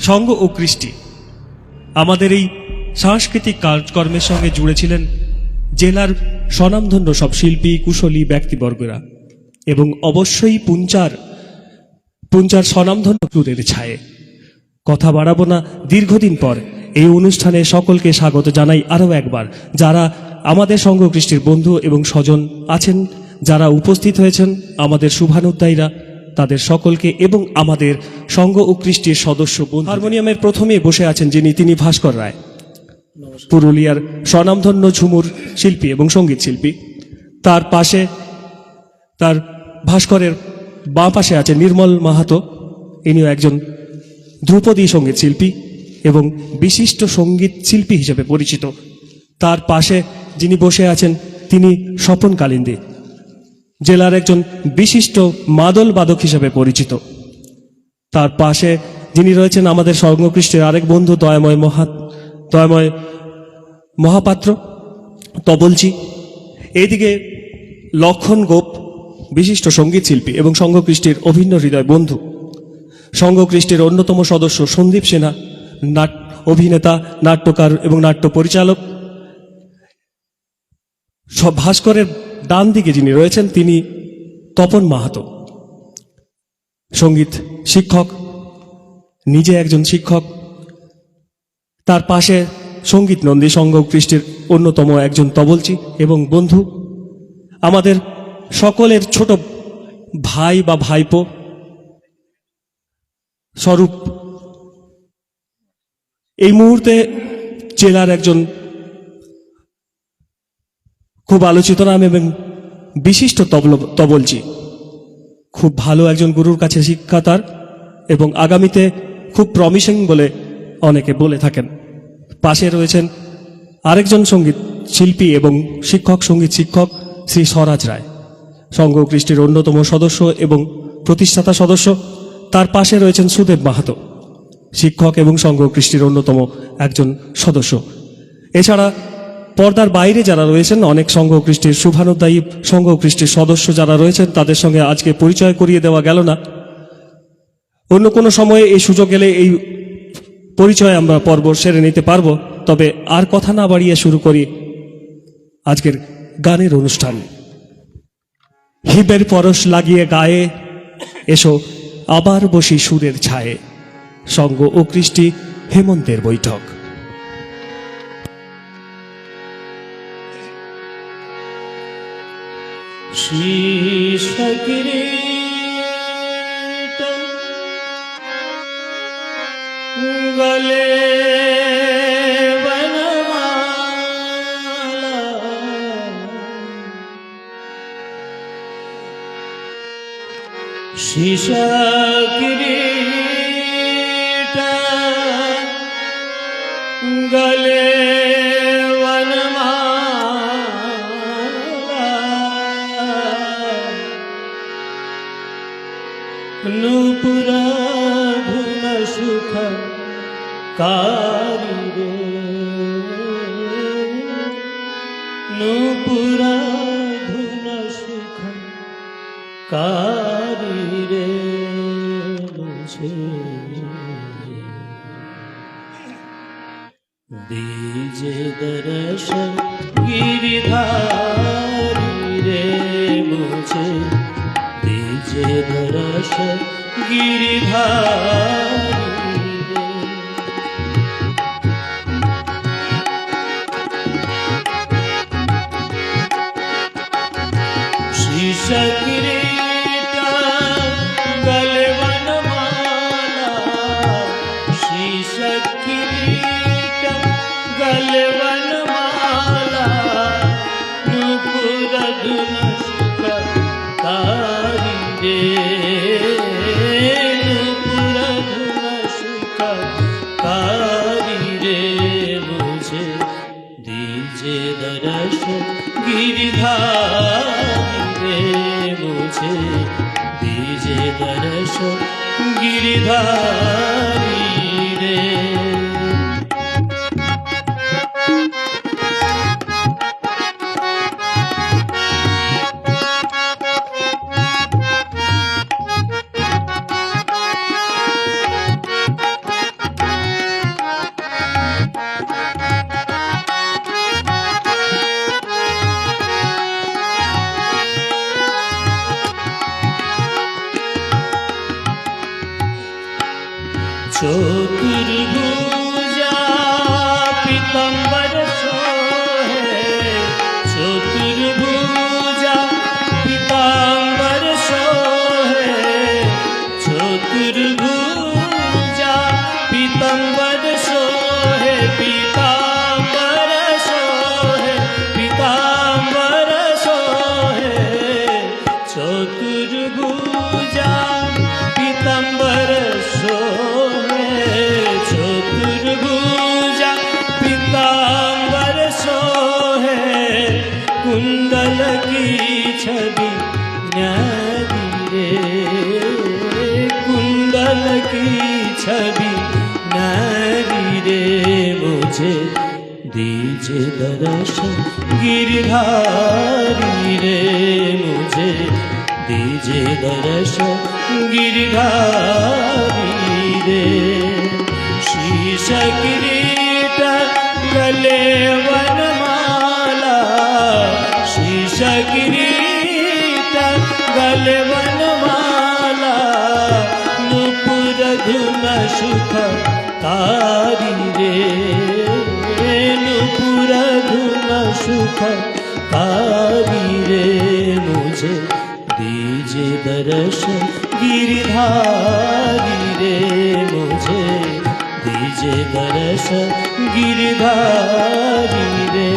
সঙ্গ ও কৃষ্টি আমাদের এই সাংস্কৃতিক কাজকর্মের সঙ্গে জুড়েছিলেন জেলার স্বনামধন্য সব শিল্পী কুশলী ব্যক্তিবর্গরা এবং অবশ্যই পুঞ্চার স্বনামধন্য সুরের ছায়ে। কথা বাড়াবো না, দীর্ঘদিন পর এই অনুষ্ঠানে সকলকে স্বাগত জানাই আরও একবার। যারা আমাদের সঙ্গ কৃষ্টির বন্ধু এবং স্বজন আছেন, যারা উপস্থিত হয়েছেন, আমাদের শুভানুধ্যায়ীরা, তাদের সকলকে এবং আমাদের সঙ্গ ও কৃষ্টির সদস্য বন্ধু। হারমোনিয়ামের প্রথমে বসে আছেন তিনি ভাস্কর রায়, পুরুলিয়ার স্বনামধন্য ঝুমুর শিল্পী এবং সঙ্গীত শিল্পী। তার পাশে, তার ভাস্করের বাঁ পাশে আছেন নির্মল মাহাতো, ইনিও একজন ধ্রুপদী সঙ্গীত শিল্পী এবং বিশিষ্ট সঙ্গীত শিল্পী হিসেবে পরিচিত। তার পাশে যিনি বসে আছেন তিনি স্বপন কালিন্দী, জেলার একজন বিশিষ্ট মাদল বাদক হিসেবে পরিচিত। তার পাশে যিনি রয়েছেন আমাদের সঙ্গকৃষ্টের আরেক বন্ধু দয়াময় মহাপাত্র তবলচি। এইদিকে লক্ষণ গোপ, বিশিষ্ট সঙ্গীত শিল্পী এবং সঙ্গকৃষ্টির অভিন্ন হৃদয় বন্ধু। সঙ্গকৃষ্টির অন্যতম সদস্য সন্দীপ সেনা, অভিনেতা, নাট্যকার এবং নাট্য পরিচালক। ভাস্করের ডান দিকে যিনি রয়েছেন তিনি তপন মাহাতো, সঙ্গীত শিক্ষক, নিজে একজন শিক্ষক। তার পাশে সঙ্গীত নন্দী, সঙ্গকৃষ্টির অন্যতম একজন তবলচি এবং বন্ধু, আমাদের সকলের ছোট ভাই বা ভাইপো স্বরূপ। এই মুহূর্তে জেলার একজন খুব আলোচিত নাম এবং বিশিষ্ট তবলচি, খুব ভালো একজন গুরুর কাছে শিক্ষা তার, এবং আগামীতে খুব প্রমিসিং বলে অনেকে বলে থাকেন। পাশে রয়েছেন আরেকজন সঙ্গীত শিল্পী এবং সঙ্গীত শিক্ষক শ্রী স্বরাজ রায়, সঙ্গকৃষ্টির অন্যতম সদস্য এবং প্রতিষ্ঠাতা সদস্য। তার পাশে রয়েছেন সুদেব মাহাতো, শিক্ষক এবং সঙ্গকৃষ্টির অন্যতম একজন সদস্য। এছাড়া পর্দার বাইরে যারা রয়েছেন, অনেক সঙ্গকৃষ্টির শুভানুধ্যায়ী সঙ্গকৃষ্টির সদস্য যারা রয়েছেন, তাদের সঙ্গে আজকে পরিচয় করিয়ে দেওয়া গেল না। অন্য কোনো সময়ে এই সুযোগ এলে এই পরিচয় আমরা পর্ব সেরে নিতে পারবো। তবে আর কথা না বাড়িয়ে শুরু করি আজকের গানের অনুষ্ঠান। হিবের পরশ লাগিয়ে গায়ে এসো আবার বসি সুরের ছায়ে, সঙ্গ ও কৃষ্টি হেমন্তের বৈঠক। श्रीशकिरीट गले वनमाला, श्रीशकिरीट गले नूपुराधुन सुख कारी रे, नूपुराधुन सुख कारी रे मुझे दीजे दर्शन गिरिधारी रे, मुझे दीजे दर्शन गिरिधारी रे। श्रीशकिरीट गले वनमाला, श्रीशकिरीट गले वनमाला, नूपुराधुन सुख कारी रे, नूपुराधुन सुख कारी रे मुझे दीजे दर्शन गिरिधारी रे, मुझे दीजे दर्शन गिरिधारी रे। चतुर्भुजा पीताम्बर सोहे चतुर्भुजा पीताम्बर सोहे चतुर्भुजा पीताम्बर सोहे पीताम्बर सोहे पीताम्बर सोहे चतुर्भुजा पीताम्बर सोहे चतुर्भुजा पीताम्बर सोहे कुंडल की छवि न्यारी रे कुंडल की छवि न्यारी रे मुझे दीजिए दर्शन गिरधारी रे मुझे दीजिए दर्शन गिरधारी रे शीश किरीट गले वनमाला शीश किरीट गले वनमाला नुपुर धुन सुख कारी रे नुपुर धुन सुख कारी रे मुझे दीजिए दर्शन गिरधारी रे मुझे दीजिए दर्शन गिरधारी रे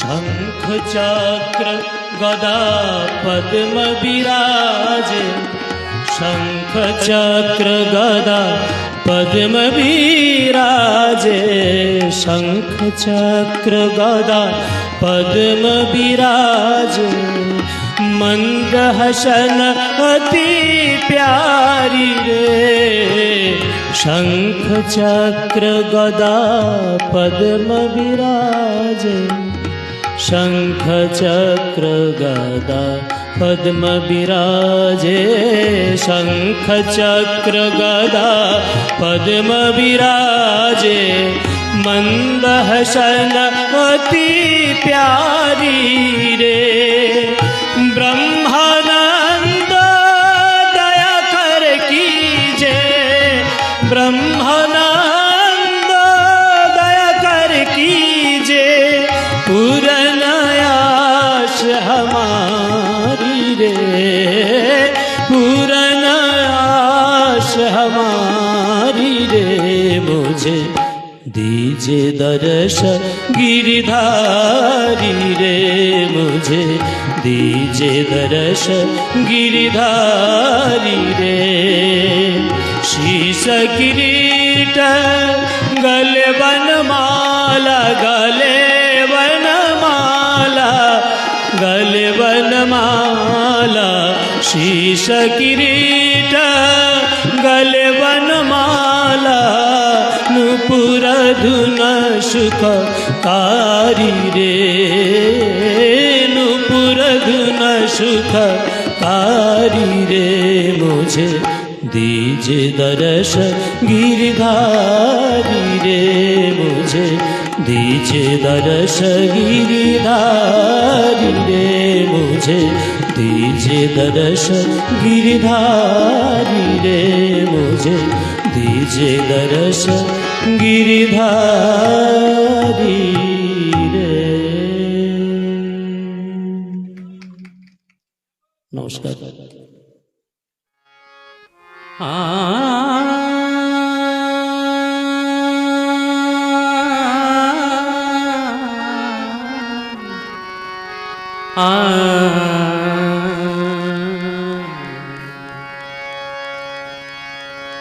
शंख चक्र गदा पद्म विराजे शंख चक्र गदा पद्म विराजे शंख चक्र गदा पद्म विराजे मंद हसन अति प्यारी रे शंख चक्र गदा पद्म विराजे शंख चक्र गदा पद्म विराजे शंख चक्र गदा पद्म विराजे मंद हसन अति प्यारी रे ब्रह्मानंद दया कर कीजे ब्रह्मानंद दया कर कीजे पूरनयाश हमारी रे पूरनयाश हमारी रे मुझे दीजिए दर्शन गिरधारी रे मुझे दीजिए दर्शन गिरधारी रे शीश किरीट गले वनमाला गले वनमाला गले वनमाला शीश किरीट गले वनमाला नुपुर धुन सुख कारी रे नुपुर धुन सुख कारी रे मुझे दीजिए दर्शन गिरधारी रे मुझे दीजिए दर्शन गिरधारी रे मुझे दीजिए दर्शन गिरधारी रे मुझे दीजिए दर्शन गिरधारी रे नमस्कार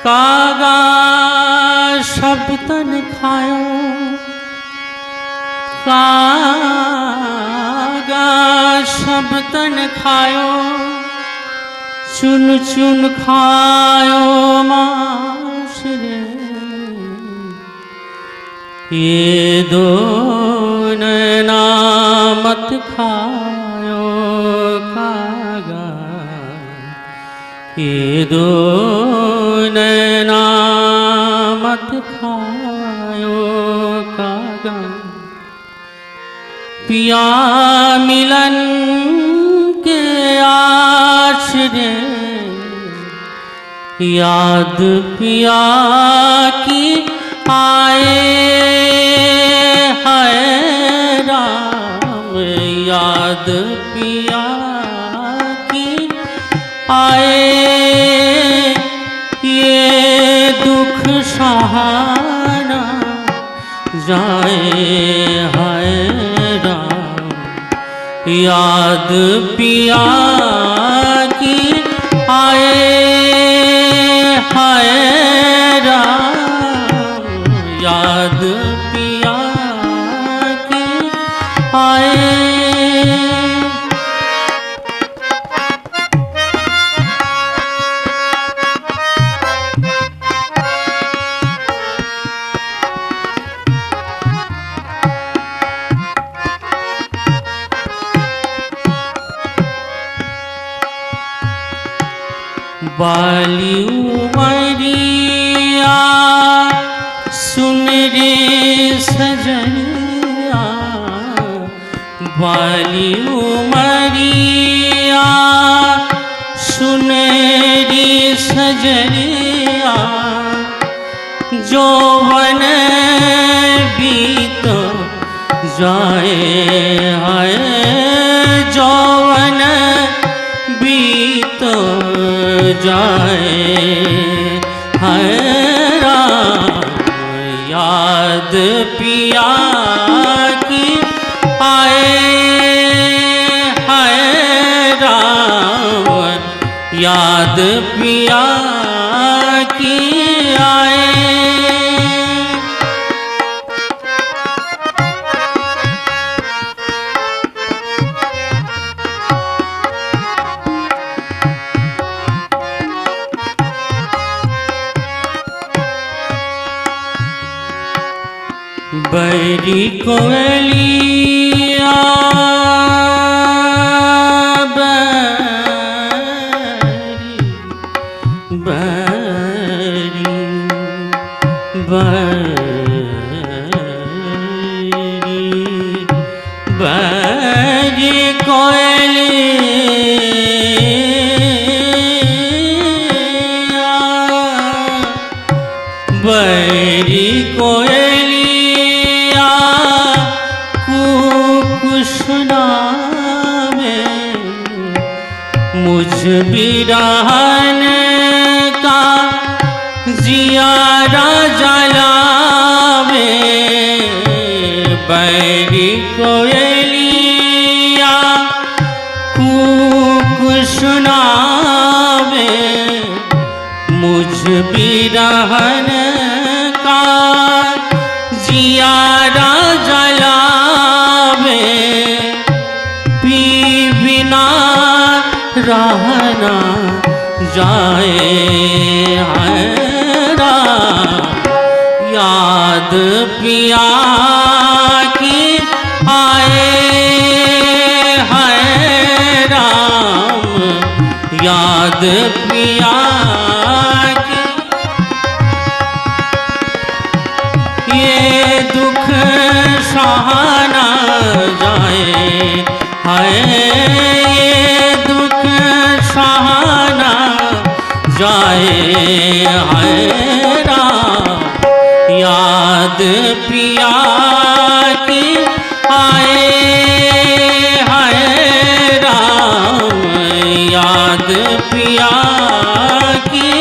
कागा सब तन खायो कागा सब तन खायो चुन चुन खायो मांस रे ये दो नाम खायो कागा, ये दो नैना मत खायो कागा। पिया मिलन के आश्रय, याद पिया की आए है राम, याद पिया की आए। ये दुख सहारा जाए है राम, याद पिया की आए हाय राम, याद पिया की आए। बाली उमरिया सुन रे सजनिया, बाली उमरिया सुन रे सजनिया। जौवन बीत जाए हाय, जौवन बीत जाए है राम, याद पिया की आए है राम, याद पिया की आए। बैरी कोयलिया बैरी बैरी बैरी बैरी कोयलिया, बैरी कोयलिया सुनावे, मुझ बिरहन का जियारा जलावे। बैरी कोयलिया कूक सुनावे, मुझ बिरहन का जियारा जलावे। पी बिना रहना जाए है राम, याद पिया की आए है राम, याद पिया की। ये दुख सहाना जाए हाय, ये दुख सहाना जाए हाय राम, याद पिया की आए हाय राम, याद पिया की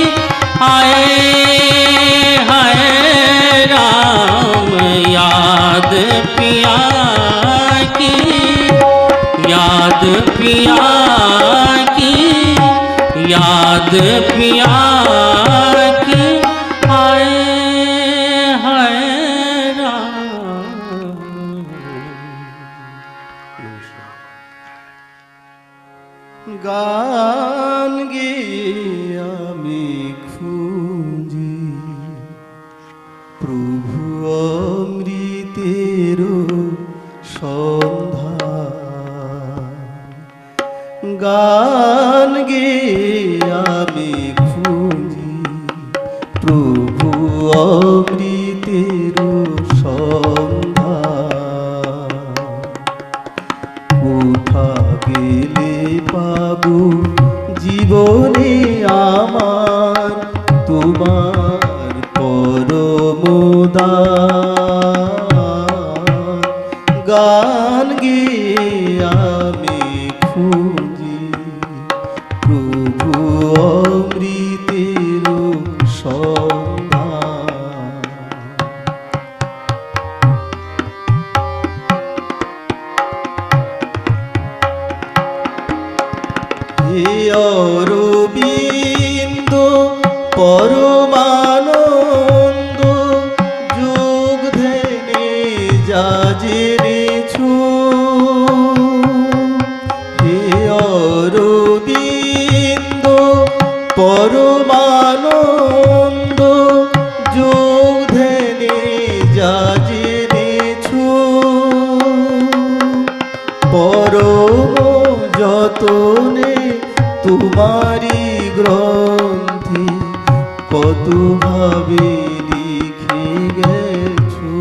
आए हाय राम, याद पिया की, याद पिया की, याद पिया की आए हाय राम। গান গেয়ে আমি খুঁজি প্রভু অমৃতের সন্ধান, গান গে আমি খুঁজি প্রভু অমৃতের সন্ধান। কোথা গেলে পাবো জীবনে আমার তোমার পরম দান। গান গে আমি খুঁজি প্রভু অমৃতের সন্ধান। হে অরবিন্দ পরমানন্দ যোগ ধ্যানে যা জেনেছো। হে অরবিন্দ পরমানন্দ যোগ ধ্যানে যা জেনেছো। পরম যতনে তোমারি গ্রন্থে কত ভাবে লিখে গেছো।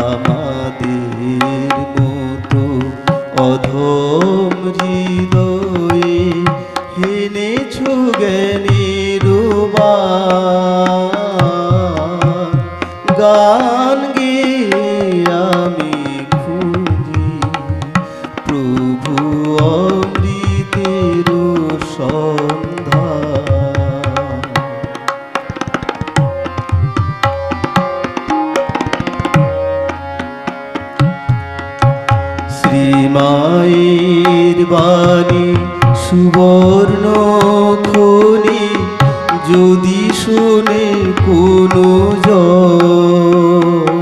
আমাদের মতো অধম হৃদয়ে এনেছো জ্ঞানের বাণ। গান গে আমি খুঁজি প্রভু অমৃতের সন্ধান। শ্রীমায়ের বাণী সুবর্ণ খনি যদি শোনে কোনো জন।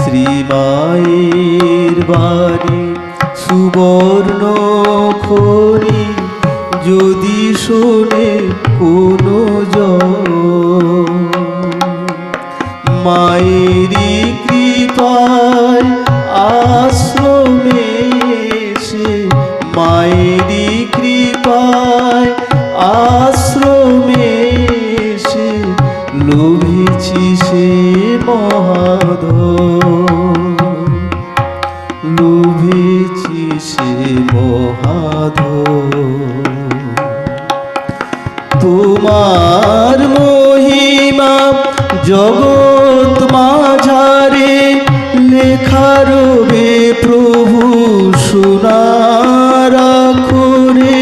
শ্রীমায়ের বাণী সুবর্ণ খনি যদি শোনে কোনো জন। মায়েরই কৃপায় আশ্রমে এসে, মায়েরই কৃপায় আশ্রমে এসে লোভেছি সে মহাধন। লোভেছি সে মহাধন। তোমার মহিমা জগৎ মাঝারে লেখা রবে প্রভু সোনার আখরে।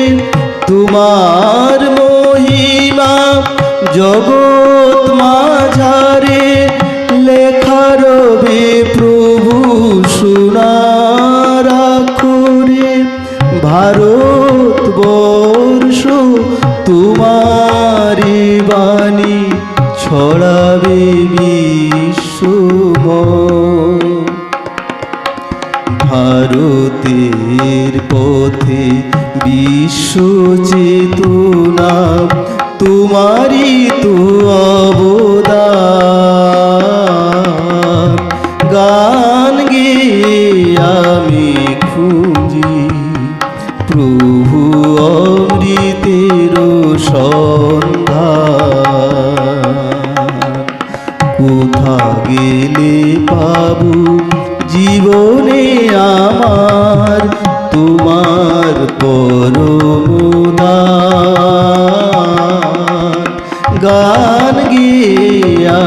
তোমার মহিমা জগৎ মাঝারে লেখা রবে প্রভু সোনার আখরে। ভারতবর্ষ তোমারি বাণী ছড়াবে বিশ্বময়। ভারতের পথে বিশ্ব চেতনা তোমারি তো অবদান। গান গে আমি খুঁজি প্রভু অমৃতের সন্ধান। কোথা গেলে পাবো জীবনে আমার তোমার পরম দান। গান গে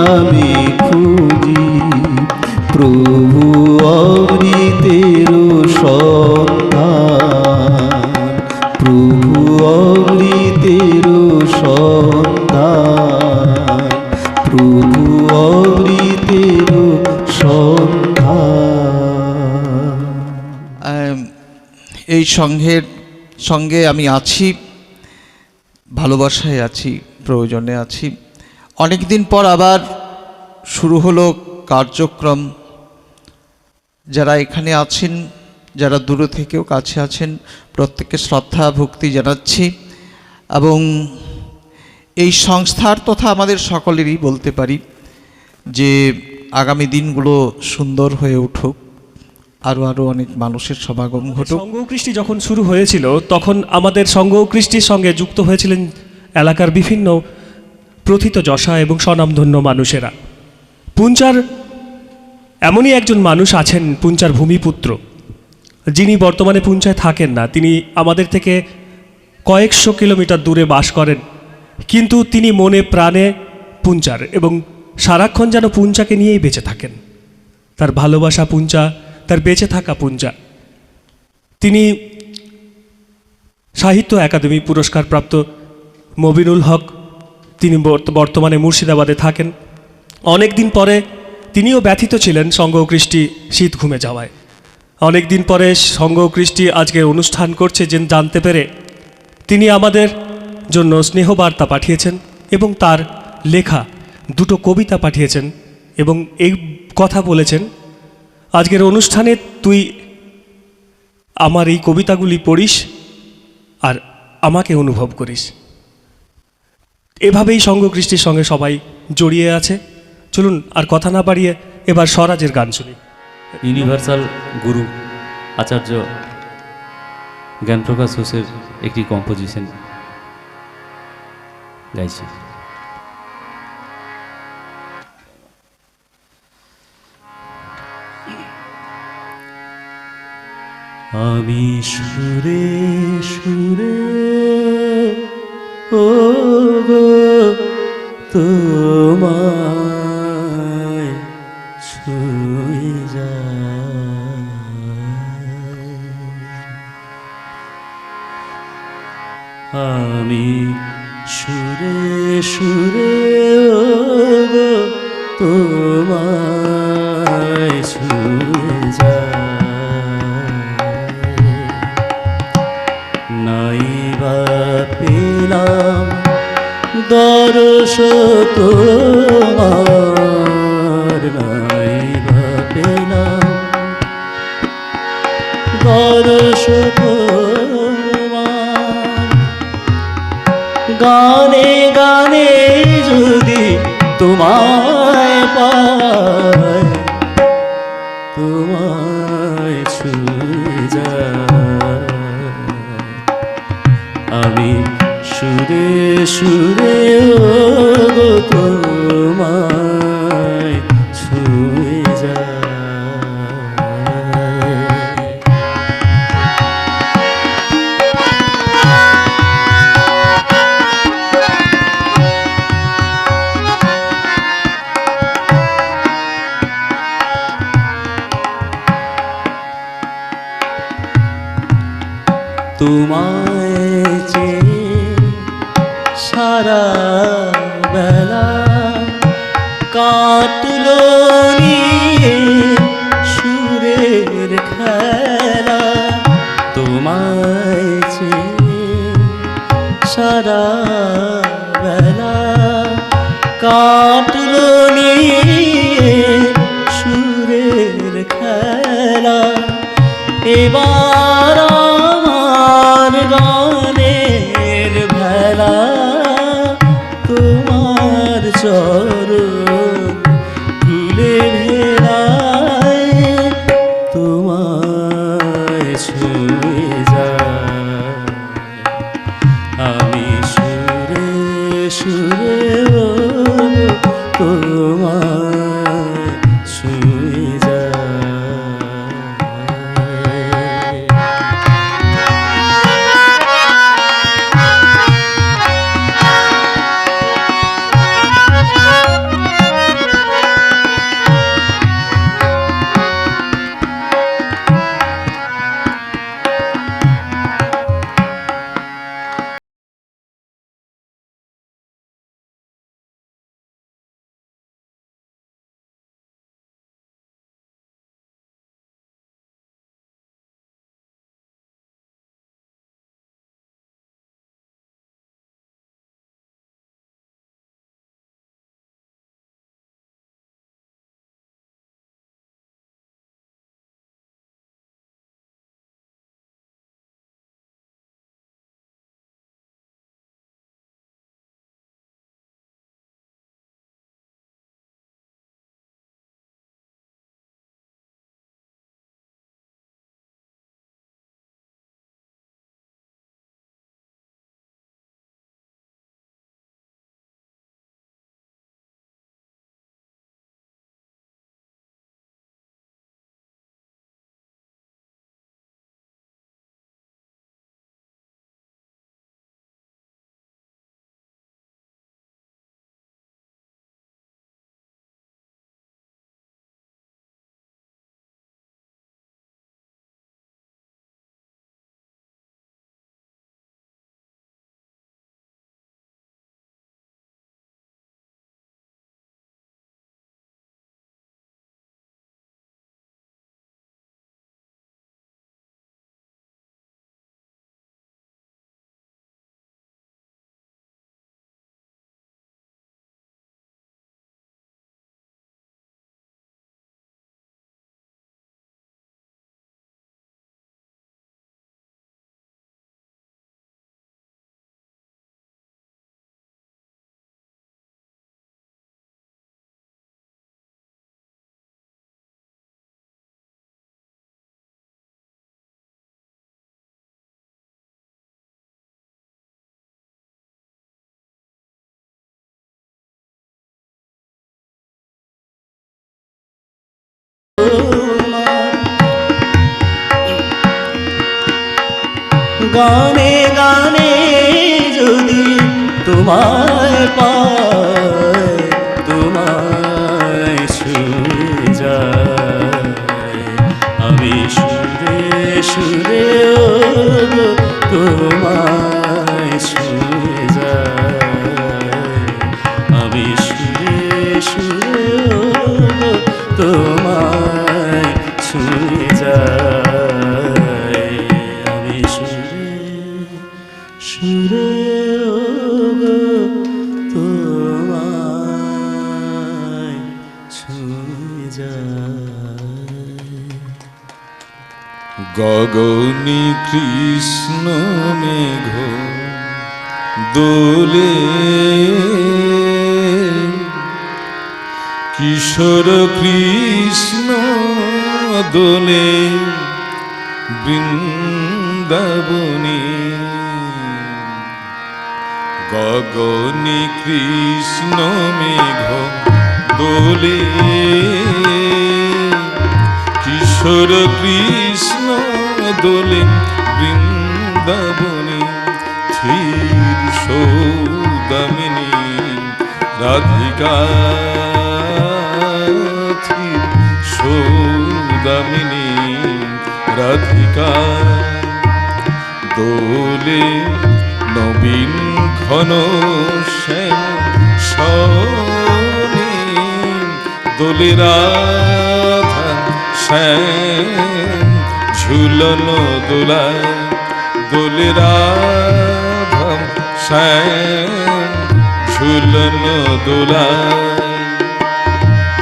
আমি খুঁজি প্রভু অমৃতের সন্ধান। প্রভু অমৃতের সন্ধান। প্রভু অমৃতের সন্ধান। এই সংঘের সঙ্গে আমি আছি, ভালোবাসায় আছি, প্রয়োজনে আছি। অনেক দিন পর আবার শুরু হলো কার্যক্রম। যারা এখানে আছেন, যারা দূরে থেকেও কাছে আছেন, প্রত্যেককে শ্রদ্ধা ভক্তি জানাচ্ছি। এবং এই সংস্থার তথা আমাদের সকলেরই বলতে পারি যে আগামী দিনগুলো সুন্দর হয়ে উঠুক। আরও আরও অনেক মানুষের সমাগম ঘটুক। সংঘ কৃষ্টি যখন শুরু হয়েছিল তখন আমাদের সংঘ কৃষ্টির সঙ্গে যুক্ত হয়েছিলেন এলাকার বিভিন্ন প্রথিতযশা এবং স্বনামধন্য মানুষেরা। পুঞ্চার এমনই একজন মানুষ আছেন, পুঞ্চার ভূমিপুত্র, যিনি বর্তমানে পুঞ্চায় থাকেন না। তিনি আমাদের থেকে কয়েকশো কিলোমিটার দূরে বাস করেন, কিন্তু তিনি মনে প্রাণে পুঞ্চার এবং সারাক্ষণ যেন পুঞ্চাকে নিয়েই বেঁচে থাকেন। তার ভালোবাসা পুঞ্চা, তার বেঁচে থাকা পুঞ্চা। তিনি সাহিত্য একাডেমি পুরস্কার প্রাপ্ত মবিনুল হক, তিনি বর্তমানে মুর্শিদাবাদে থাকেন। অনেক দিন পরে তিনিও ব্যথিত ছিলেন সংঘ কৃষ্টি শীত ঘুমে যাওয়ায়। অনেক দিন পরে সংঘ কৃষ্টি আজকে অনুষ্ঠান করছে যে জানতে পেরে তিনি আমাদের জন্য স্নেহবার্তা পাঠিয়েছেন এবং তার লেখা দুটো কবিতা পাঠিয়েছেন এবং এই কথা বলেছেন, আজকের অনুষ্ঠানে তুই আমার এই কবিতাগুলি পড়িস আর আমাকে অনুভব করিস। এভাবেই সংঘ কৃষ্টির সঙ্গে সবাই জড়িয়ে আছে। চলুন আর কথা না বাড়িয়ে এবার স্বরাজের গান শুনি। ইউনিভার্সাল গুরু আচার্য জ্ঞানপ্রকাশ ঘোষের একটি কম্পোজিশন গাইছি। আমি সুরে সুরে ও গো তোমায় ছুঁয়ে যাই, আমি সুরে সুরে ও গো তোমায় ছুঁয়ে যাই, নাইবা পেলাম দর্শ তোমার, নাইবা পেলাম দর্শ তোমার, গানে গানে যদি তোমায় পাই, তোমায় ছুঁয়ে যাই, আমি সুরে সুরে ও গো তোমায় ছুঁয়ে যাই। তোমায় চেয়ে সারা বেলা কাটলো নিয়ে সুরের খেলা, তোমায় চেয়ে সারা বেলা কাটলো নিয়ে সুরের খেলা, এবার আমার গানের ভেলা তোমার চরণ কুলে ভেলায়, তোমায় ছুঁয়ে যাই, আমি সুরে সুরে ও তোমায় ছুঁয়ে যাই। গানে গানে যদি তোমায় পায়, তোমায় ছুঁয়ে যায়, আমি সুরে সুরে ওগো তোমায় ছুঁয়ে যায়, আমি সুরে সুরে ওগো তোমায় ছুঁয়ে যায়, আমি সুরে সুরে ওগো তোমায় ছুঁয়ে যায়। গগনে কৃষ্ণ মেঘ দোলে, কিশোর কৃষ্ণ দোলে বৃন্দাবনে, গগনে কৃষ্ণ মেঘ দোলে, কিশোর কৃষ্ণ দোলে বৃন্দাবনে, ধীর সৌদামিনী রাধিকা, ধীর সৌদামিনী রাধিকা, দোলে নবীন ঘন শ্যাম সনে, দোলে রাধা শ্যাম ঝুলন দোলায়, দোলে রাধা শ্যাম ঝুলন দোলায়,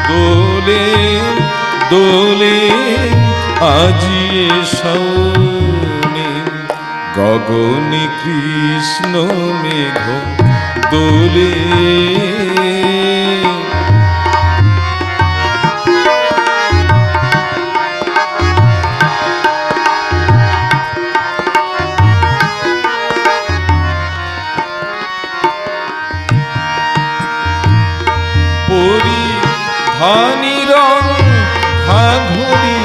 দোলে দোলে আজিয়ে সনে, গগনে কৃষ্ণ মেঘ দোলে। পরিধানী রং ঘাঘরি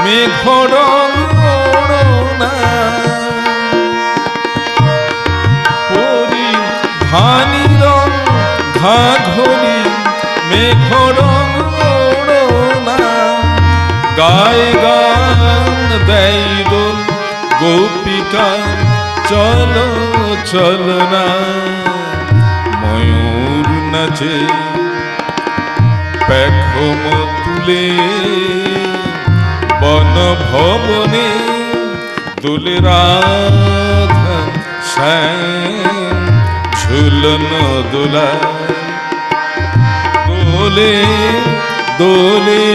মেঘ রং ওড়না, পরিধানী রং ঘাঘরি মেঘ রং ওড়না, গায়ে গান দেয় দোল গোপিকা চলো চলো না, ময়ূর নাচে পেখম তুলে বন ভবনে, দোলে রাধা শ্যাম ঝুলন দোলায়, দোলে দোলে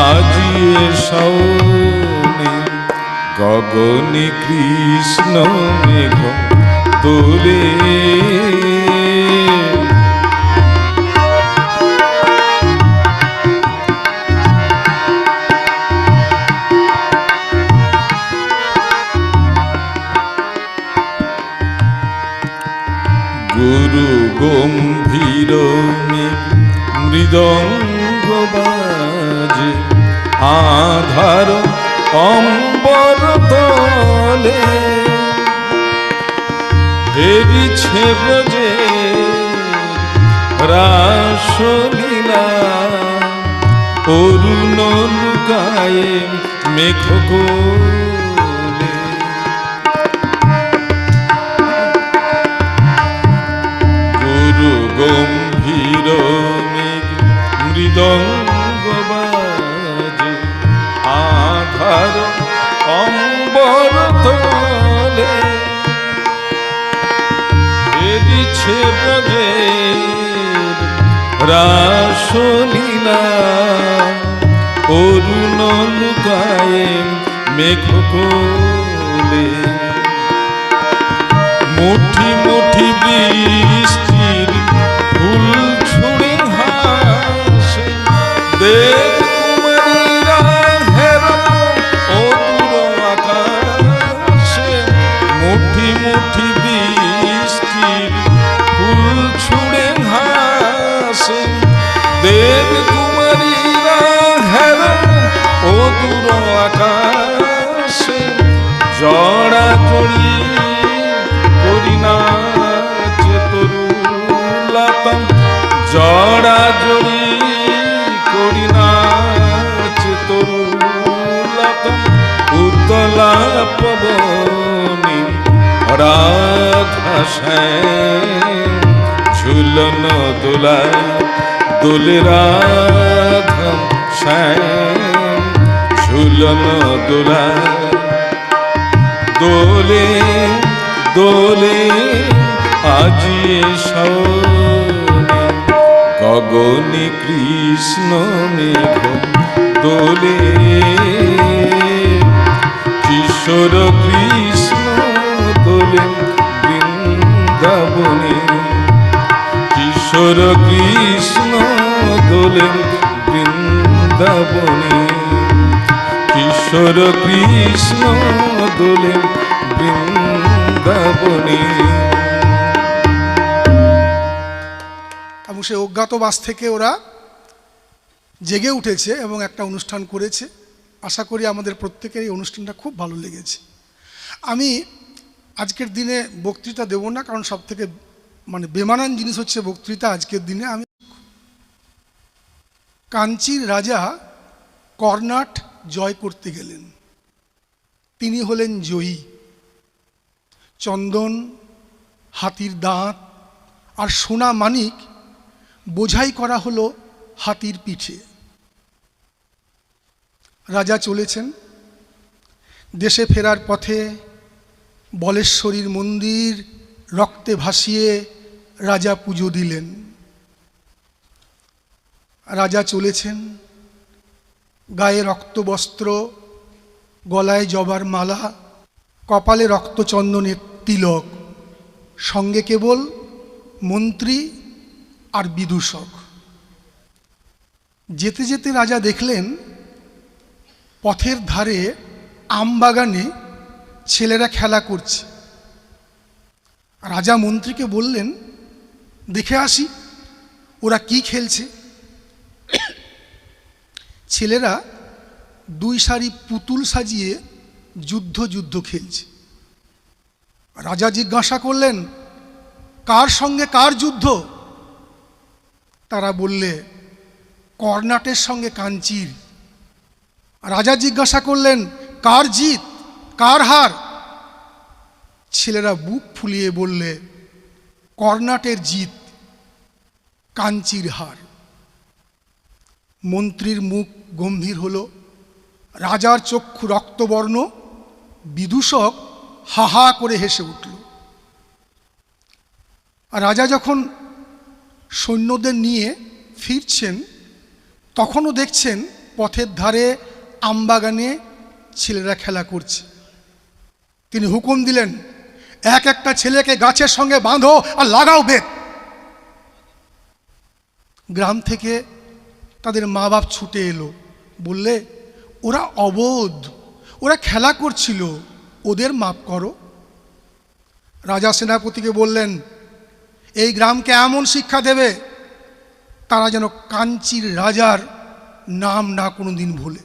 আজিয়ে সনে, গগনে কৃষ্ণ মেঘ দোলে। গুরু গম্ভীর মৃদঙ্গ বাজে, আধার অম্বর তলে, হেরিছে ব্রজে রাসলীলা, অরুণ লুকায়ে মেঘ কোলে, গুরু গম্ভীর মৃদঙ্গ বাজে, আধার অম্বর তলে, হেরিছে ব্রজের রাসলীলা, অরুণ লুকায়ে মেঘ কোলে, মুঠি মুঠি বৃষ্টির ফুল ছুঁড়ে হাসে, দেবকুমারীরা হেরো ও দূর আকাশে, মুঠি মুঠি বৃষ্টির ফুল ছুঁড়ে হাসে, দেবকুমারীরা হেরো আকাশে জড়াজড়ি করি নাচে তরুলতা, জড়াজড়ি করি নাচে তরুলতা, উতলা পবনী রাধা শ্যাম ঝুলন দোলায় দোলে রাধা শ্যাম ঝুলন দোলায় দোলে দোলে আজি সনে গগনে কৃষ্ণ মেঘ দোলে কিশোর কৃষ্ণ দোলে বৃন্দাবনে, কিশোর কৃষ্ণ দোলে বৃন্দাবনে, কিশোর কৃষ্ণ দোলে বৃন্দাবনে। এবং সে অজ্ঞাতবাস থেকে ওরা জেগে উঠেছে এবং একটা অনুষ্ঠান করেছে। আশা করি আমাদের প্রত্যেকের এই অনুষ্ঠানটা খুব ভালো লেগেছে। আমি আজকের দিনে বক্তৃতা দেব না, কারণ সব থেকে বেমানান জিনিস হচ্ছে বক্তৃতা আজকের দিনে। আমি কাঞ্চির রাজা কর্ণাট জয় করতে গেলেন, তিনি হলেন জয়ী। চন্দন, হাতির দাঁত আর সোনা মানিক বোঝাই করা হলো হাতির পিঠে। রাজা চলেছেন, দেশে ফেরার পথে বলেশ্বরীর মন্দির রক্তে ভাসিয়ে রাজা পুজো দিলেন। রাজা চলেছেন, গায়ে রক্তবস্ত্র, গলায় জবার মালা, কপালে রক্তচন্দনের তিলক, সঙ্গে কেবল মন্ত্রী আর বিদূষক। যেতে যেতে রাজা দেখলেন পথের ধারে আমবাগানে ছেলেরা খেলা করছে। রাজা মন্ত্রীকে বললেন, দেখে আসি ওরা কি খেলছে। ছেলেরা দুই সারি পুতুল সাজিয়ে যুদ্ধ খেলছে। রাজা জিজ্ঞাসা করলেন, কার সঙ্গে কার যুদ্ধ? তারা বললে, কর্ণাটের সঙ্গে কাঞ্চির। রাজা জিজ্ঞাসা করলেন, কার জিত কার হার? ছেলেরা বুক ফুলিয়ে বললে, কর্ণাটের জিত, কাঞ্চির হার। মন্ত্রীর মুখ গম্ভীর হলো, রাজার চক্ষু রক্তবর্ণ, বিদূষক হা হা করে হেসে উঠল। আর রাজা যখন সৈন্যদের নিয়ে ফিরছেন, তখনও দেখছেন পথের ধারে আমবাগানে ছেলেরা খেলা করছে। তিনি হুকুম দিলেন, এক একটা ছেলেকে গাছের সঙ্গে বাঁধো আর লাগাও বেত। গ্রাম থেকে তাদের মা বাপ ছুটে এলো, বললে, ওরা অবোধ, ওরা খেলা করছিল, ওদের মাপ করো। রাজা সেনাপতিকে বললেন, এই গ্রামকে এমন শিক্ষা দেবে তারা যেন কাঞ্চির রাজার নাম না কোনো দিন ভোলে।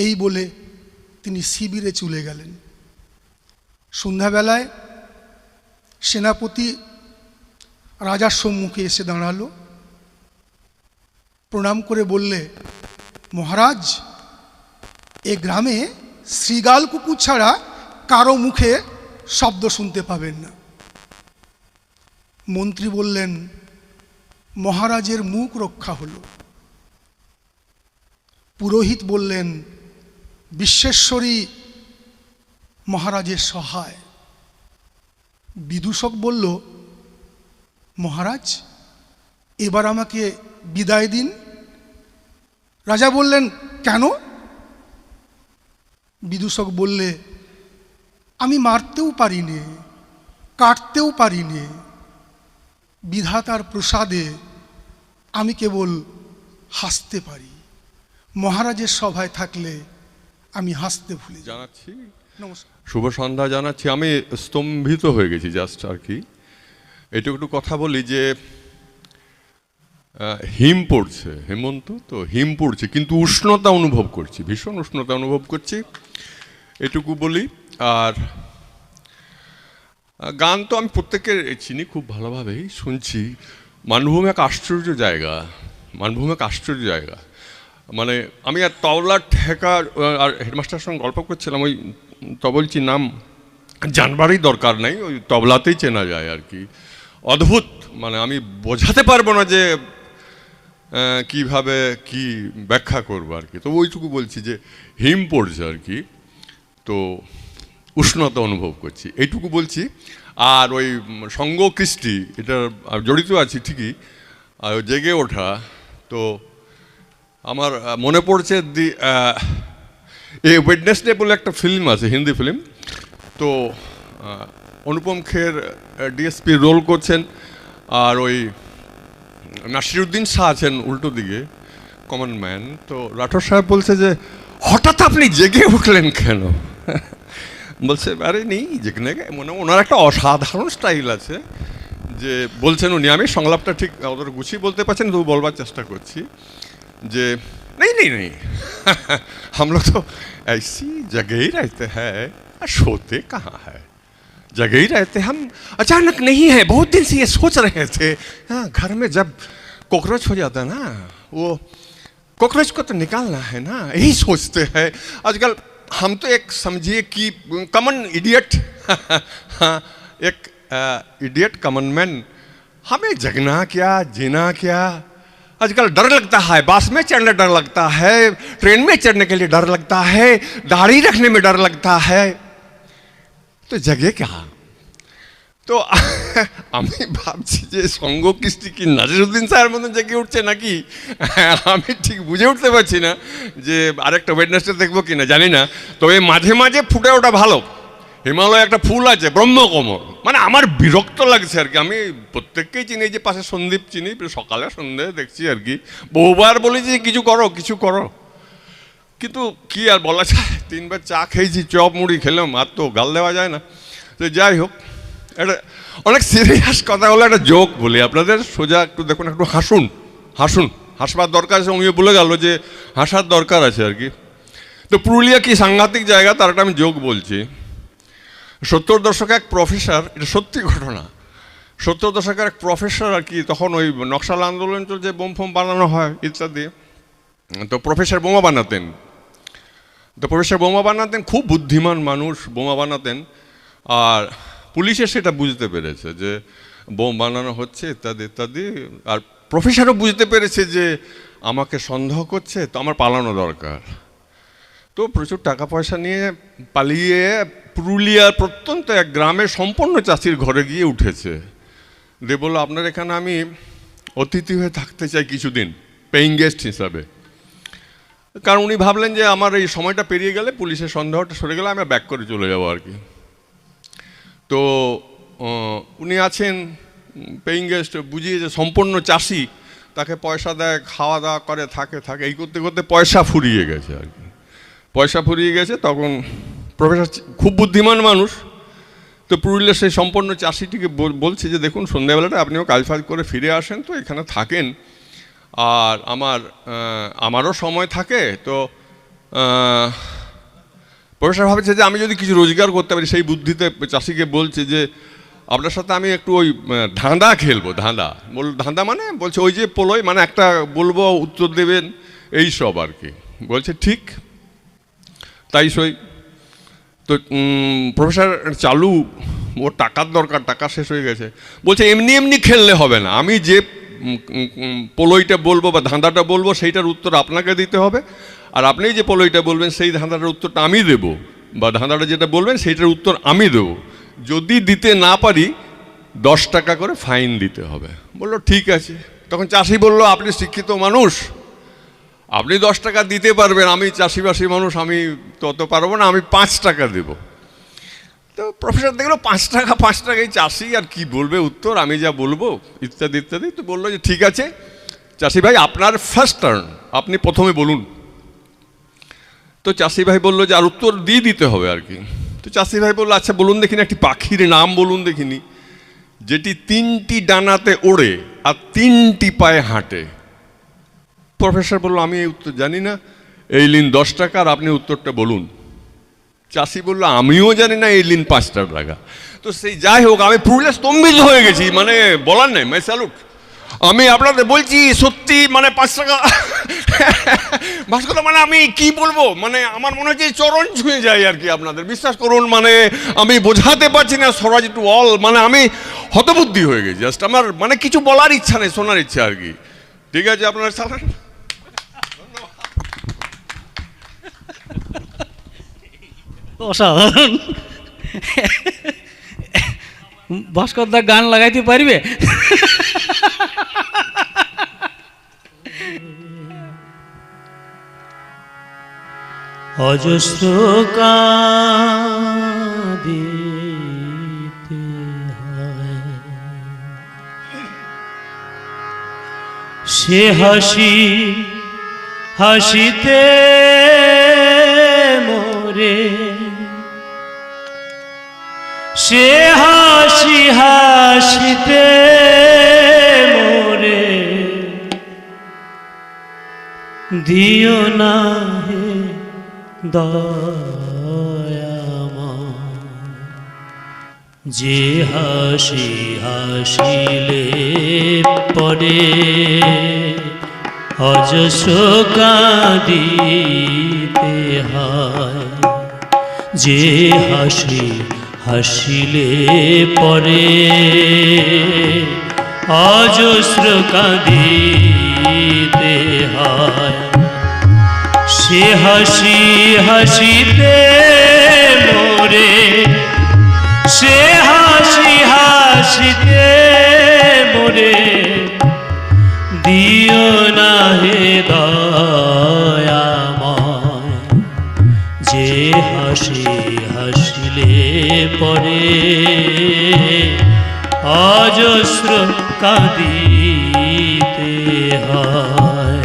এই বলে তিনি শিবিরে চলে গেলেন। সন্ধ্যাবেলায় সেনাপতি রাজার সম্মুখে এসে দাঁড়ালো, প্রণাম করে বললে, মহারাজ, এ গ্রামে শ্রীগাল কুকুর ছাড়া কারো মুখে শব্দ শুনতে পাবেন না। মন্ত্রী বললেন, মহারাজের মুখ রক্ষা হলো। পুরোহিত বললেন, বিশ্বেশ্বরী মহারাজের সহায়। বিদূষক বলল, মহারাজ, এবার আমাকে বিদায় দিন। রাজা বললেন, কেন? বিদূষক বললে, আমি মারতেও পারি নে, কাটতেও পারি নে, বিধাতার প্রসাদে আমি কেবল হাসতে পারি। মহারাজের সভায় থাকলে আমি হাসতে ভুলে যাই। জানাচ্ছি, নমস্কার। শুভ সন্ধ্যা জানাচ্ছি। আমি স্তম্ভিত হয়ে গেছি জাস্ট আর কি। এটুকু একটু কথা বলি যে হিম পড়ছে, হেমন্ত তো হিম পড়ছে, কিন্তু উষ্ণতা অনুভব করছি, ভীষণ উষ্ণতা অনুভব করছি, এটুকু বলি। আর গান তো আমি প্রত্যেকের চিনি খুব ভালোভাবেই, শুনছি। মানভূমি এক আশ্চর্য জায়গা, মানভূমি এক আশ্চর্য জায়গা। মানে আমি আর তবলা ঠেকা আর হেডমাস্টারের সঙ্গে গল্প করছিলাম, ওই তবলচির নাম জানবারই দরকার নাই, ওই তবলাতেই চেনা যায় আর কি। অদ্ভুত, মানে আমি বোঝাতে পারবো না যে কিভাবে কি ব্যাখ্যা করবো আর কি। তো ওইটুকু বলছি যে হিম পড়ছে আর কি, তো উষ্ণতা অনুভব করছি, এইটুকু বলছি। আর ওই সঙ্গ কৃষ্টি, এটা জড়িত আছি ঠিকই, আর জেগে ওঠা, তো আমার মনে পড়ছে ওয়েডনেসডে বলে একটা ফিল্ম আছে, হিন্দি ফিল্ম, তো অনুপম খের ডিএসপি রোল করছেন, আর ওই নাসিরুদ্দিন শাহ আছেন উল্টো দিকে, কমন ম্যান। তো রাঠোর সাহেব বলছে যে হঠাৎ আপনি জেগে উঠলেন কেন? বলছে আরে নেই যেখানে, মনে ওনার একটা অসাধারণ স্টাইল আছে, যে বলছেন উনি, আমি সংলাপটা ঠিক ওদের গুছিয়ে বলতে পারছেন, তবু বলবার চেষ্টা করছি যে नहीं नहीं नहीं हम लोग तो ऐसी जगह ही रहते हैं, सोते कहाँ है, जगह ही रहते हम। अचानक नहीं है, बहुत दिन से ये सोच रहे थे, हाँ घर में जब कॉकरोच हो जाता ना, वो कॉकरोच को तो निकालना है ना, यही सोचते हैं आजकल हम। तो एक समझिए कि कॉमन इडियट, हाँ एक इडियट कॉमन मैन, हमें जगना क्या जीना क्या। आजकल डर लगता है, बस में चढ़ने डर लगता है, ट्रेन में चढ़ने के लिए डर लगता है, दाढ़ी रखने में डर लगता है, तो जगह क्या। তো আমি ভাবছি যে সঙ্গ কৃষ্টি কি নাজিরুদ্দিন স্যারের মতন জেগে উঠছে নাকি, আমি ঠিক বুঝে উঠতে পারছি না। যে আরেকটা ওয়েডনেসডে দেখবো কিনা জানি না, তবে মাঝে মাঝে ফুটে ওঠা ভালো। হিমালয়ে একটা ফুল আছে ব্রহ্মকমল, মানে আমার বিরক্ত লাগছে আর কি। আমি প্রত্যেককেই চিনি, যে পাশে সন্দীপ চিনি, সকালে সন্ধে দেখছি আর কি, বহুবার বলেছি কিছু করো কিছু করো, কিন্তু কি আর বলা যায়, 3 বার চা খেয়েছি, চপ মুড়ি খেলাম, আর তো গাল দেওয়া যায় না। তো যাই হোক, এটা অনেক সিরিয়াস কথা হলো, একটা জোক বলি আপনাদের, সোজা একটু দেখুন, একটু হাসুন হাসুন, হাসবার দরকার আছে, উনি বলে গেল যে হাসার দরকার আছে আর কি। তো পুরুলিয়া কি সাংঘাতিক জায়গা, তার একটা আমি জোক বলছি। 70 দশকে এক প্রফেসর, এটা সত্যি ঘটনা, 70 দশকের এক প্রফেসর আর কি, তখন ওই নকশাল আন্দোলন চলছে, বোম ফোম বানানো হয় ইত্যাদি, তো প্রফেসর বোমা বানাতেন। তো প্রফেসর বোমা বানাতেন, খুব বুদ্ধিমান মানুষ, বোমা বানাতেন। আর পুলিশে সেটা বুঝতে পেরেছে যে বোম বানানো হচ্ছে ইত্যাদি ইত্যাদি, আর প্রফেসরও বুঝতে পেরেছে যে আমাকে সন্দেহ করছে, তো আমার পালানো দরকার। তো প্রচুর টাকা পয়সা নিয়ে পালিয়ে পুরুলিয়ার প্রত্যন্ত এক গ্রামে সম্পন্ন চাষির ঘরে গিয়ে উঠেছে। দিয়ে বললো, আপনার এখানে আমি অতিথি হয়ে থাকতে চাই কিছুদিন, পেইং গেস্ট হিসাবে। কারণ উনি ভাবলেন যে আমার এই সময়টা পেরিয়ে গেলে, পুলিশের সন্দেহটা সরে গেলে, আমি ব্যাক করে চলে যাবো আর কি। তো উনি আছেন পেইং গেস্ট, বুঝিয়ে যে সম্পূর্ণ চাষি, তাকে পয়সা দেয়, খাওয়া দাওয়া করে, থাকে, এই করতে করতে পয়সা ফুরিয়ে গেছে আর কি। পয়সা ফুরিয়ে গেছে, তখন প্রফেসর খুব বুদ্ধিমান মানুষ, তো পুরুলিয়ার সেই সম্পূর্ণ চাষিটিকে বলছে যে দেখুন, সন্ধ্যাবেলাটা আপনিও কাজ ফাজ করে ফিরে আসেন, তো এখানে থাকেন, আর আমারও সময় থাকে। তো প্রফেসর ভাবছে যে আমি যদি কিছু রোজগার করতে পারি, সেই বুদ্ধিতে চাষিকে বলছে যে আপনার সাথে আমি একটু ওই ধাঁধা খেলবো। ধাঁধা মানে বলছে ওই যে পোলোয়, মানে একটা বলবো উত্তর দেবেন, এই সব আর কি। বলছে ঠিক, তাই সই। তো প্রফেসর চালু, ওর টাকার দরকার, টাকা শেষ হয়ে গেছে। বলছে এমনি এমনি খেললে হবে না, আমি যে পোলোইটা বলবো বা ধাঁধাটা বলবো, সেইটার উত্তর আপনাকে দিতে হবে, আর আপনি যে পোলোইটা বলবেন সেই ধাঁধাটার উত্তরটা আমি দেবো, বা ধাঁধাটা যেটা বলবেন সেইটার উত্তর আমি দেবো। যদি দিতে না পারি 10 টাকা করে ফাইন দিতে হবে। বললো ঠিক আছে। তখন চাষি বললো, আপনি শিক্ষিত মানুষ, আপনি 10 টাকা দিতে পারবেন, আমি চাষিবাসী মানুষ, আমি তত পারবো না, আমি 5 টাকা দেবো। তো প্রফেসর দেখলো 5 টাকা, এই চাষি আর কি বলবে উত্তর, আমি যা বলবো ইত্যাদি ইত্যাদি। তো বললো যে ঠিক আছে চাষি ভাই, আপনার ফার্স্ট টার্ন, আপনি প্রথমে বলুন। তো চাষি ভাই বললো যে আর উত্তর দিয়ে দিতে হবে আর কি। তো চাষি ভাই বললো আচ্ছা বলুন দেখিনি, একটি পাখির নাম বলুন দেখিনি, যেটি 3টি ডানাতে ওড়ে আর 3টি পায়ে হাঁটে। প্রফেসর বলল, আমি এই উত্তর জানি না, এই লিন 10 টাকা, আর আপনি উত্তরটা বলুন। চাষি বলল, আমিও জানি না, এই লিন 5 টাকা। তো সেই যাই হোক, আমি পুরুলিয়া স্তম্ভিত হয়ে গেছি, মানে বলার নেই, মাই স্যালুট। আমি আপনাদের বলছি সত্যি, মানে 5 টাকা ভাস্কর, মানে আমি কি বলবো, মানে আমার মনে হচ্ছে চরণ ছুঁয়ে যায় আর কি। আপনাদের বিশ্বাস করুন, মানে আমি বোঝাতে পারছি না, স্বরাজ টু অল, মানে আমি হতবুদ্ধি হয়ে গেছি। জাস্ট আমার মানে কিছু বলার ইচ্ছা নেই, শোনার ইচ্ছা আর কি। ঠিক আছে, আপনারা চালান। অসাধারণ। ভাস্কর দা গান লাগাইতে পারবে? অজস্র কাঁদিতে হয়, সে হাসি হাসিতে মোরে, সে হাসি হাসিতে মোরে, দিও না হে দয়াময়, যে হাসি হাসিলে পরে অজস্র কাঁদিতে হয়, যে হাসি হাসিলে পরে অজস্র কাঁদিতে হয়, সে হাসি হাসিতে মোরে, সে হাসি হাসিতে মোরে, দিও না হে দয়াময়, যে হাসি হাসিলে পরে অজস্র কাঁদিতে হয়।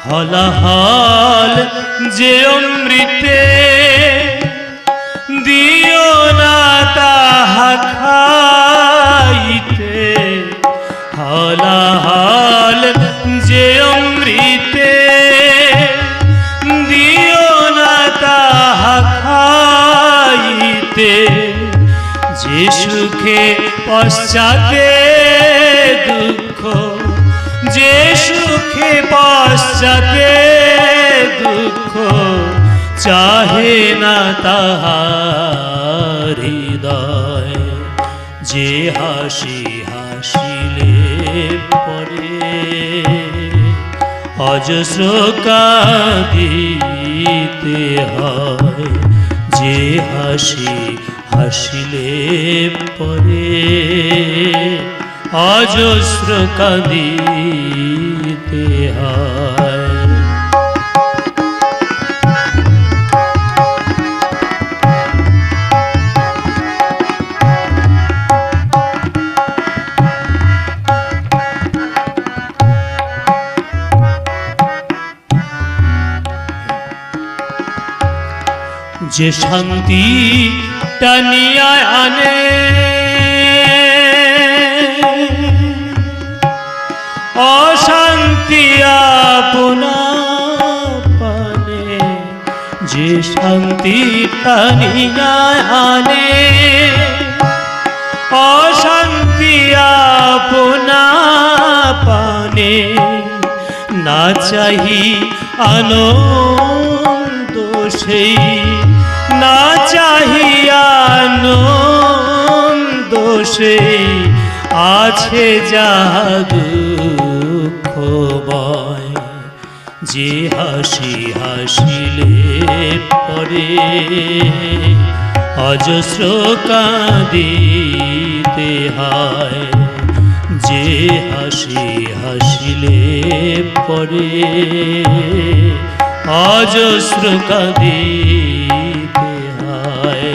হলাহল যে অমৃতে, দিও না তাহা খাইতে, হলাহল যে অমৃতে, দিও না তাহা খাইতে, যে সুখে পশ্চাতে দুঃখ, যে সুখে পশ্চাতে দুঃখ, চাহে না তাহার হৃদয়, যে হাসি হাসিলে পরে অজস্র কাঁদিতে হয়, যে হাসি হাসিলে পরে অজস্র কাঁদিতে হয়। যে শান্তি টানিয়া আনে অশান্তি আপনা পানে, যে শান্তি টানিয়া আনে অশান্তি আপনা পানে, না চাহি আনন্দ সেই, না চাহি আনন্দ সেই, আছে যাহা দুঃখময়, যে হাসি হাসিলে পরে অজস্র কাঁদিতে হয়, যে যে হাসি হাসিলে পরে অজস্র কাঁদিতে হয়।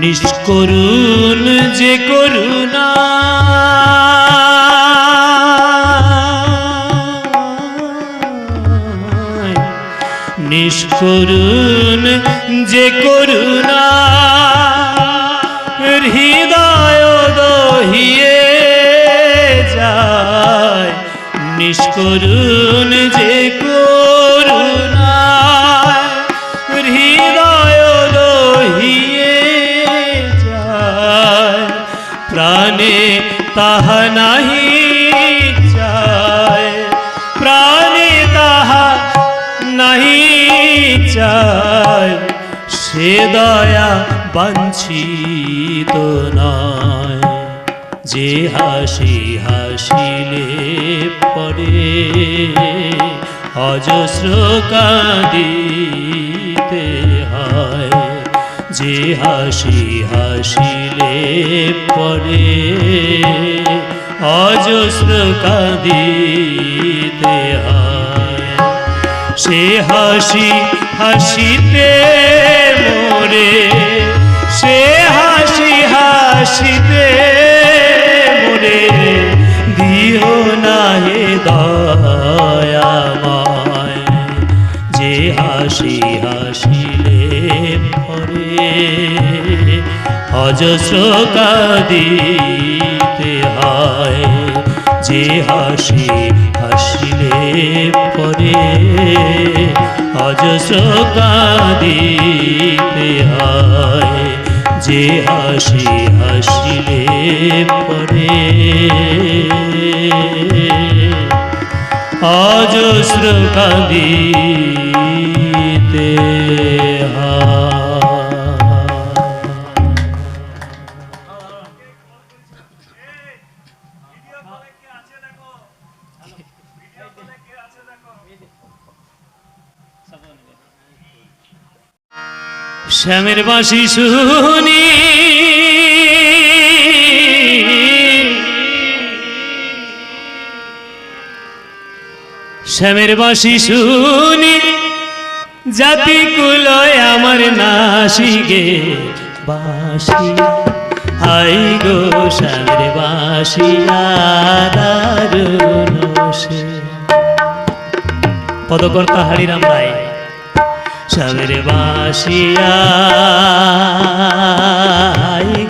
নিষ্করুণ যে করুণা নিষ্করুণ যে করুণা হৃদয় দহিয়ে যায়। নিষ্করুণ যে করুণা হৃদয় দহিয়ে যায়। প্রাণে তাহা নাহি চায়, প্রাণে তাহা নাহি চায়, সে দয়া বাঞ্ছিত নয়। যে হাসি হাসিলে পরে অজস্র কাঁদিতে হয়। যে হাসি হাসিলে পরে অজস্র কাঁদিতে হয়। সে হাসি হাসিতে মোরে, সে হাসি হাসিতে মোরে দিও না হে দয়াময়। যে হাসি হাসিলে পরে অজস্র কাঁদিতে হয়। যে হাসি হাসিলে পরে অজস্র কাঁদিতে হয়। যে হাসি হাসিলে পরে অজস্র কাঁদিতে হয়। শ্যামের বাঁশি শুনি শ্যামের বাঁশি শুনি জাতি কুলয় আমার নাসি গে বাঁশি। হাই গো শ্যামের বাঁশিয়া দারুণ সে। পদকর্তা হরিরাম রায়। শ্যামের বাঁশিয়া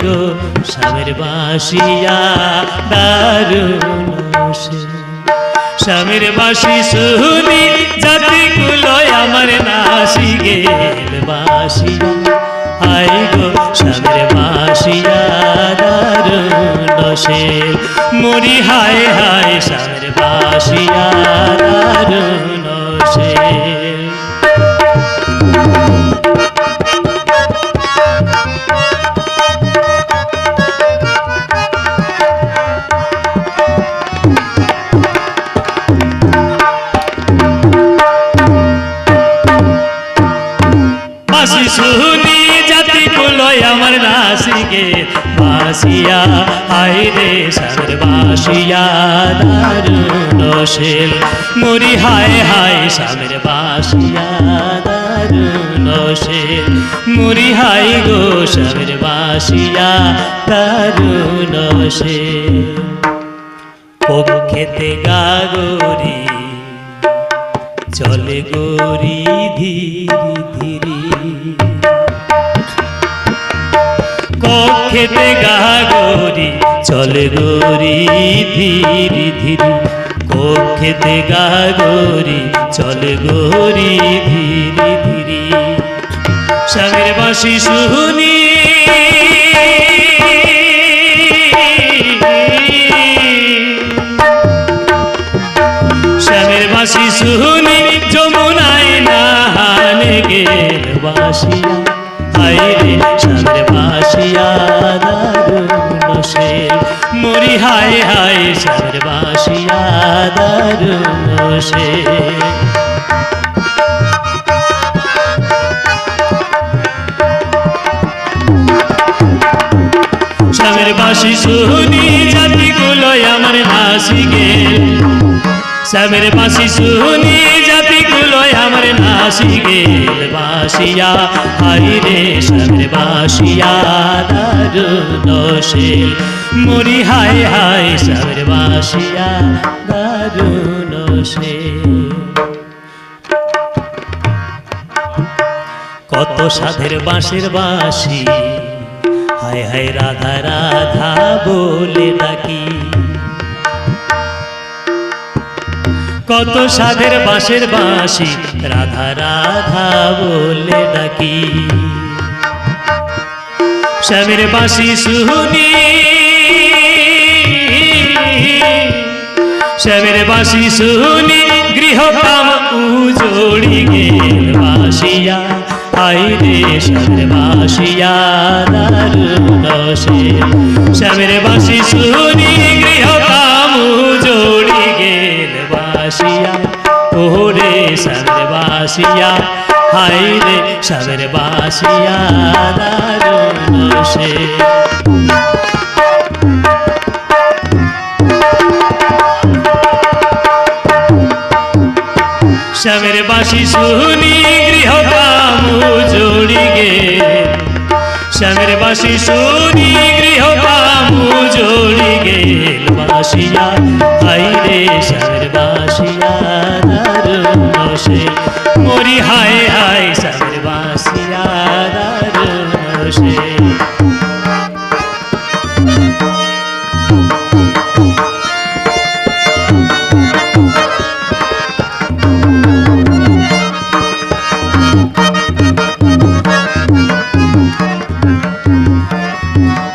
গো শ্যামের বাঁশিয়া দারুণ সে। শ্যামের বাঁশি শুনি জাতি কুলয় আমার নাসি গেল বাঁশিয়া। হাই গো শ্যামের বাঁশিয়া দারুণ সে। মরি হায় হায় শ্যামের বাঁশিয়া দারুণ সে। বাঁশি শুনি জাতি কুলয় আমার নাসি গে বাঁশিয়া। হাই রে শ্যামের বাঁশিয়া দারুণ সে। মরি হায় হায় শ্যামের বাঁশিয়া দারুণ সে। মরি হায় গো শ্যামের বাঁশিয়া দারুণ সে। পক্ষেতে গাগরি চলে গরি ধীরে ধীরে। কক্ষেতে গাগরি চলে গরি ধীরে ধীরে। কক্ষেতে গাগরি চলে গরি ধীরে ধীরে। শ্যামের বাঁশি শুনি শ্যামের বাঁশি শুনি যমুনায় নাহানে গে গেল বাসিয়া, হায় রে সামনে বাসিয়া দারুণ সে, মরি হায় হায় সামনে বাসিয়া দারুণ সে। স্বামীর বাঁশি শুনি জাতিগুলো আমার নাসি গেল, স্বামীর বাঁশি শুনি জাতিগুলো আমার নাসি গেল বাসিয়া, হায় রে স্বামীর বাসিয়া দারুণ সে, মরি হায় হায় স্বামীর বাসিয়া দারুণ সে। কত সাধের বাঁশের বাঁশি, হায় হায় রাধা রাধা বলে ডাকি, কত সাধের বাঁশের বাঁশি রাধা রাধা বলে ডাকি। স্বামীর বাঁশি শুনি, স্বামীর বাঁশি শুনি গৃহকাম উজড়ি গেল বাসিয়া, হায় রে স্বামীর বাসিয়া দারুণ সে, স্বামীর বাঁশি শুনি গৃহকাম উজড়ি গেল বাসিয়া, ওরে স্বামীর বাসিয়া, হায় রে স্বামীর বাসিয়া দারুণ সে। স্বামীর বাঁশি শুনি গৃহকাম উজড়ি গেল, স্বামীর বাঁশি শুনি গৃহকাম উজড়ি গেল বাসিয়া, হায় রে স্বামীর বাসিয়া দারুণ সে, মরি হায় হায় স্বামীর বাসিয়া দারুণ সে।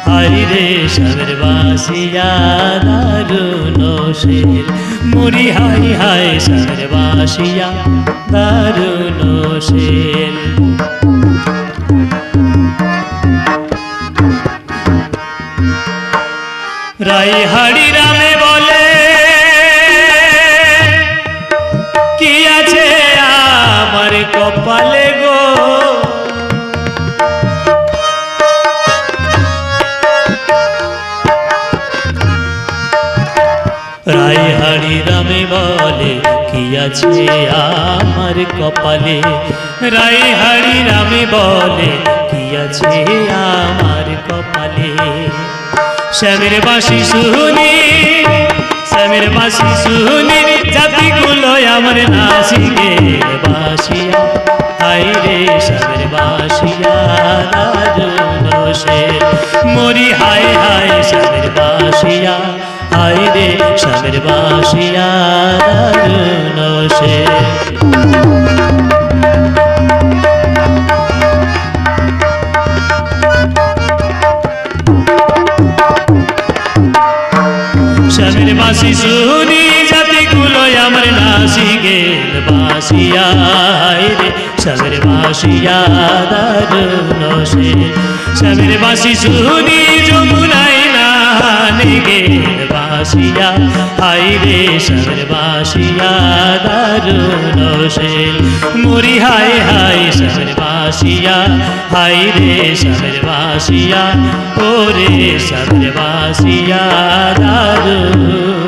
হায় রে স্বামীর বাসিয়া দারুণ সে, মরি হায় হায় স্বামীর বাসিয়া দারুণ সে। রায়হাড়ি রামে বলে কি আছে আমার কপালে গো, রায়হাড়ি রামে বলে কি আছে আমার কপালে, রায়হাড়ি রামে বলে কি আছে আমার কপালে। স্বামীর বাঁশি শুনি, স্বামীর বাঁশি শুনি জাতিগুলো আমার নাসি গেল বাসিয়া, হায় রে স্বামীর বাসিয়া দারুণ সে, মরি হায় হায় স্বামীর বাসিয়া, হায় রে স্বামীর বাসিয়া দারুণ সে। স্বামীর বাঁশি শুনি জাতিগুলো আমার নাসি গেল বাসিয়া, হায় রে স্বামীর বাসিয়া দারুণ সে, স্বামীর বাঁশি শুনি যমুনায় নাহানে গেল বাসিয়া, হায় রে স্বামীর বাসিয়া দারুণ সে, মরি হায় হায় স্বামীর বাসিয়া, হায় রে স্বামীর বাসিয়া, ওরে স্বামীর বাসিয়া দারুণ